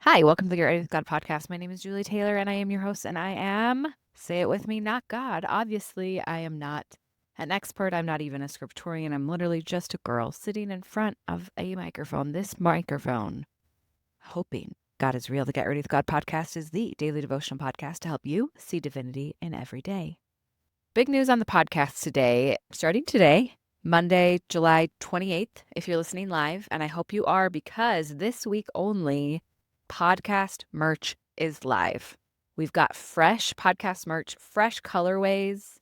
Hi, welcome to the Get Ready with God podcast. My name is Julie Taylor and I am your host, and I am, say it with me, not God. Obviously, I am not an expert. I'm not even a scriptorian. I'm literally just a girl sitting in front of a microphone, this microphone, hoping God is real. The Get Ready with God podcast is the daily devotional podcast to help you see divinity in every day. Big news on the podcast today, starting today, Monday, July 28th, if you're listening live, and I hope you are because this week only, podcast merch is live. We've got fresh podcast merch, fresh colorways.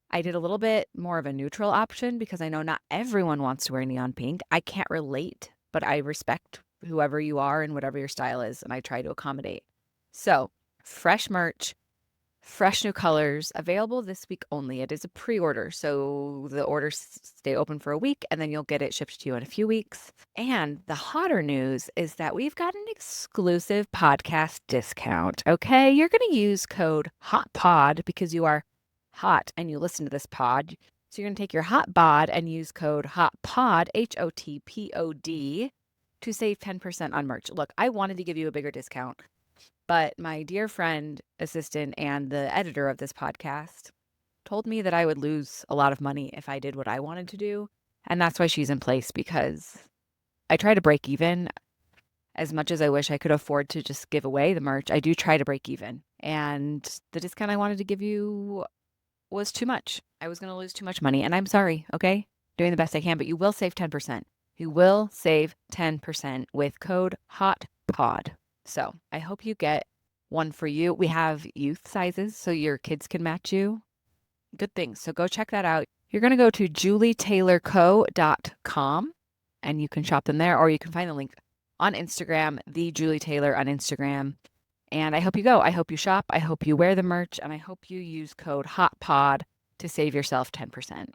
I did a little bit more of a neutral option because I know not everyone wants to wear neon pink. I can't relate, but I respect whoever you are and whatever your style is, and I try to accommodate. So, fresh merch, fresh new colors available this week only. It is a pre-order, so the orders stay open for a week and then you'll get it shipped to you in a few weeks. And the hotter news is that we've got an exclusive podcast discount. Okay, you're going to use code HOTPOD because you are hot and you listen to this pod. So you're going to take your hot bod and use code HOTPOD, HOTPOD, to save 10% on merch. Look, I wanted to give you a bigger discount, but my dear friend, assistant, and the editor of this podcast told me that I would lose a lot of money if I did what I wanted to do. And that's why she's in place, because I try to break even. As much as I wish I could afford to just give away the merch, I do try to break even. And the discount I wanted to give you was too much. I was going to lose too much money. And I'm sorry, okay? Doing the best I can, but you will save 10%. You will save 10% with code HOTPOD. So I hope you get one for you. We have youth sizes so your kids can match you. Good things. So go check that out. You're going to go to julietaylorco.com and you can shop them there, or you can find the link on Instagram, the Julie Taylor on Instagram. And I hope you go. I hope you shop. I hope you wear the merch. And I hope you use code HOTPOD to save yourself 10%.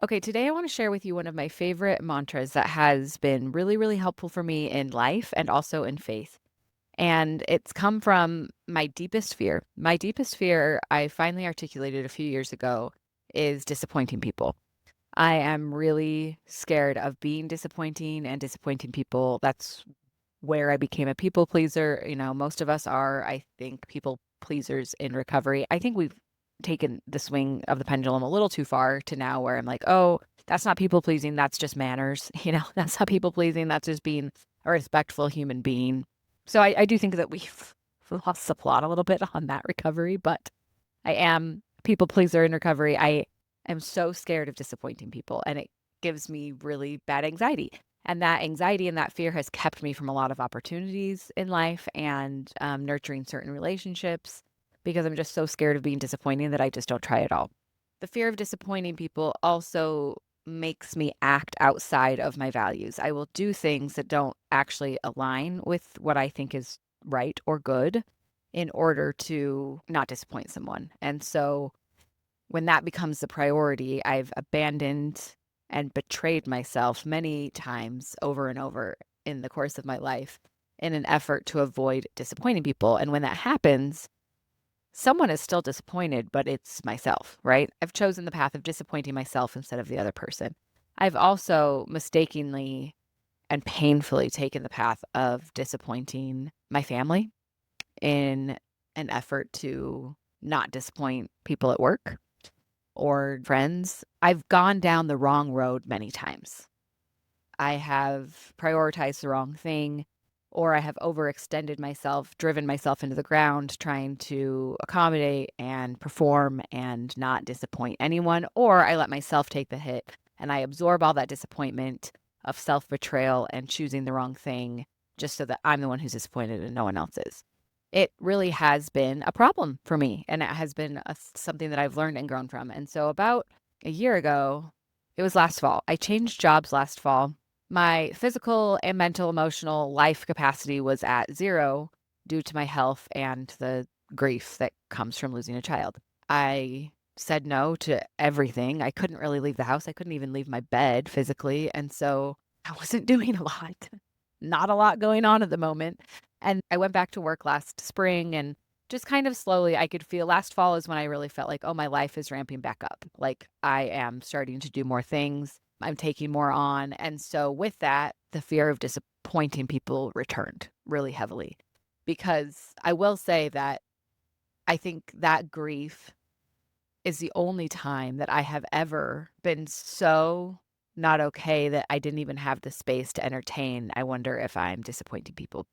Okay, today I want to share with you one of my favorite mantras that has been really, really helpful for me in life and also in faith. And it's come from my deepest fear. My deepest fear, I finally articulated a few years ago, is disappointing people. I am really scared of being disappointing and disappointing people. That's where I became a people pleaser. You know, most of us are, I think, people pleasers in recovery. I think we've taken the swing of the pendulum a little too far to now where I'm like, oh, that's not people pleasing. That's just manners. That's not people pleasing. That's just being a respectful human being. So I do think that we've lost the plot a little bit on that recovery, but I am a people pleaser in recovery. I am so scared of disappointing people, and it gives me really bad anxiety. And that anxiety and that fear has kept me from a lot of opportunities in life and nurturing certain relationships because I'm just so scared of being disappointing that I just don't try at all. The fear of disappointing people also makes me act outside of my values. I will do things that don't actually align with what I think is right or good in order to not disappoint someone. And so when that becomes the priority, I've abandoned and betrayed myself many times over and over in the course of my life in an effort to avoid disappointing people. And when that happens, someone is still disappointed, but it's myself, right? I've chosen the path of disappointing myself instead of the other person. I've also mistakenly and painfully taken the path of disappointing my family in an effort to not disappoint people at work or friends. I've gone down the wrong road many times. I have prioritized the wrong thing, or I have overextended myself, driven myself into the ground, trying to accommodate and perform and not disappoint anyone, or I let myself take the hit and I absorb all that disappointment of self-betrayal and choosing the wrong thing just so that I'm the one who's disappointed and no one else is. It really has been a problem for me, and it has been something that I've learned and grown from. And so about a year ago, it was last fall, I changed jobs last fall. My physical and mental, emotional life capacity was at zero due to my health and the grief that comes from losing a child. I said no to everything. I couldn't really leave the house. I couldn't even leave my bed physically. And so I wasn't doing a lot, not a lot going on at the moment. And I went back to work last spring and just kind of slowly I could feel last fall is when I really felt like, oh, my life is ramping back up. Like I am starting to do more things. I'm taking more on. And so with that, the fear of disappointing people returned really heavily, because I will say that I think that grief is the only time that I have ever been so not okay that I didn't even have the space to entertain, I wonder if I'm disappointing people.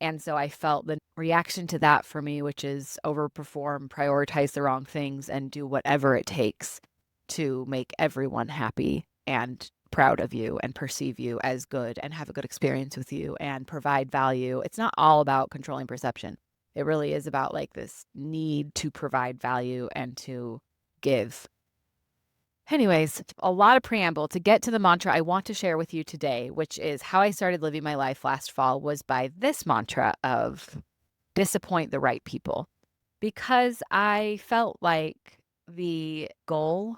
And so I felt the reaction to that for me, which is overperform, prioritize the wrong things, and do whatever it takes to make everyone happy and proud of you and perceive you as good and have a good experience with you and provide value. It's not all about controlling perception. It really is about like this need to provide value and to give. Anyways, a lot of preamble to get to the mantra I want to share with you today, which is how I started living my life last fall, was by this mantra of disappoint the right people. Because I felt like the goal,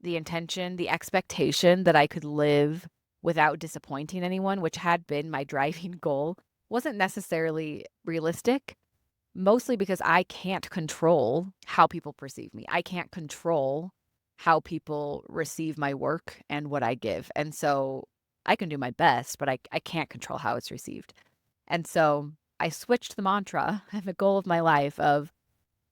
the intention, the expectation that I could live without disappointing anyone, which had been my driving goal, wasn't necessarily realistic. Mostly because I can't control how people perceive me. I can't control how people receive my work and what I give. And so I can do my best, but I can't control how it's received. And so I switched the mantra and the goal of my life of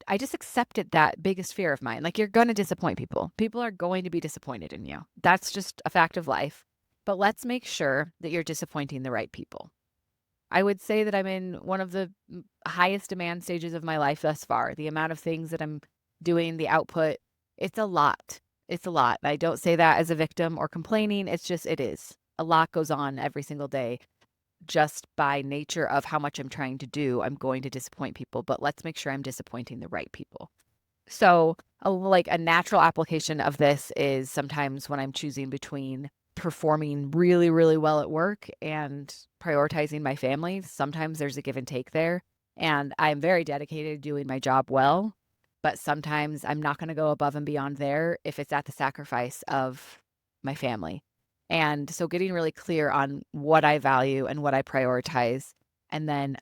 I just accepted that biggest fear of mine. Like, you're going to disappoint people. People are going to be disappointed in you. That's just a fact of life. But let's make sure that you're disappointing the right people. I would say that I'm in one of the highest demand stages of my life thus far. The amount of things that I'm doing, the output, it's a lot. It's a lot. I don't say that as a victim or complaining. It's just, it is. A lot goes on every single day. Just by nature of how much I'm trying to do, I'm going to disappoint people, but let's make sure I'm disappointing the right people. So, like a natural application of this is sometimes when I'm choosing between performing really, really well at work and prioritizing my family, sometimes there's a give and take there. And I'm very dedicated to doing my job well, but sometimes I'm not going to go above and beyond there if it's at the sacrifice of my family. And so getting really clear on what I value and what I prioritize, and then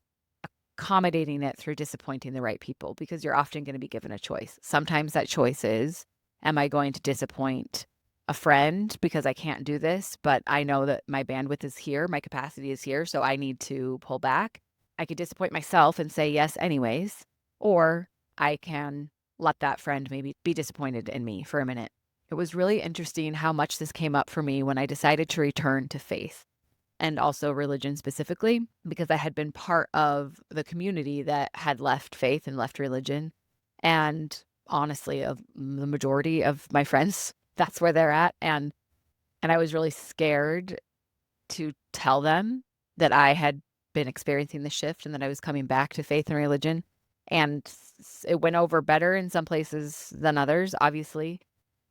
accommodating it through disappointing the right people, because you're often going to be given a choice. Sometimes that choice is, am I going to disappoint a friend because I can't do this, but I know that my bandwidth is here, my capacity is here, so I need to pull back. I could disappoint myself and say yes anyways, or I can let that friend maybe be disappointed in me for a minute. It was really interesting how much this came up for me when I decided to return to faith and also religion specifically, because I had been part of the community that had left faith and left religion. And honestly, of the majority of my friends, that's where they're at. And I was really scared to tell them that I had been experiencing the shift and that I was coming back to faith and religion. And it went over better in some places than others, obviously.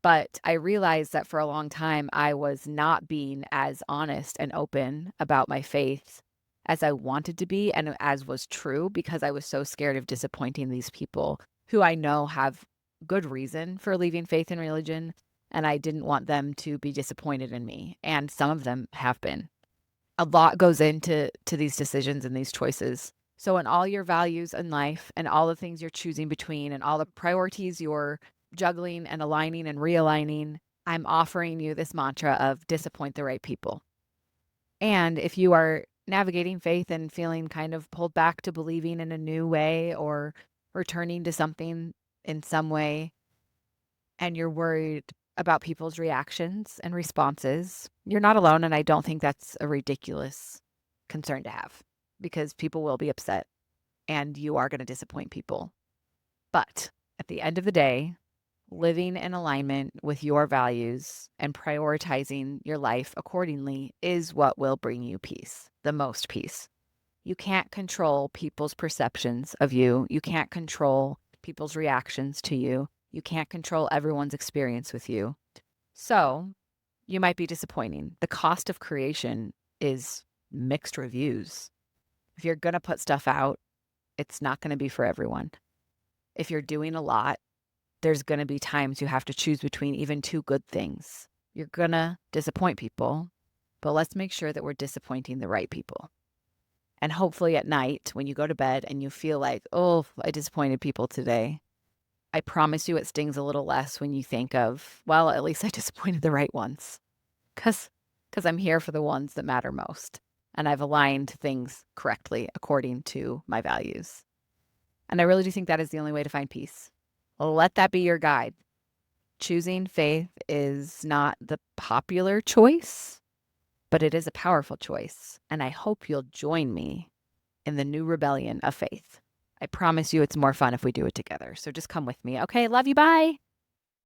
But I realized that for a long time, I was not being as honest and open about my faith as I wanted to be and as was true, because I was so scared of disappointing these people who I know have good reason for leaving faith and religion. And I didn't want them to be disappointed in me. And some of them have been. A lot goes into these decisions and these choices. So in all your values in life and all the things you're choosing between and all the priorities you're juggling and aligning and realigning, I'm offering you this mantra of disappoint the right people. And if you are navigating faith and feeling kind of pulled back to believing in a new way or returning to something in some way, and you're worried about people's reactions and responses, you're not alone. And I don't think that's a ridiculous concern to have, because people will be upset and you are going to disappoint people. But at the end of the day, living in alignment with your values and prioritizing your life accordingly is what will bring you peace, the most peace. You can't control people's perceptions of you. You can't control people's reactions to you. You can't control everyone's experience with you. So you might be disappointing. The cost of creation is mixed reviews. If you're going to put stuff out, it's not going to be for everyone. If you're doing a lot, there's going to be times you have to choose between even two good things. You're going to disappoint people, but let's make sure that we're disappointing the right people. And hopefully at night when you go to bed and you feel like, oh, I disappointed people today, I promise you it stings a little less when you think of, well, at least I disappointed the right ones. Because I'm here for the ones that matter most. and I've aligned things correctly according to my values. And I really do think that is the only way to find peace. Let that be your guide. Choosing faith is not the popular choice, but it is a powerful choice. And I hope you'll join me in the new rebellion of faith. I promise you it's more fun if we do it together. So just come with me. Okay, love you. Bye.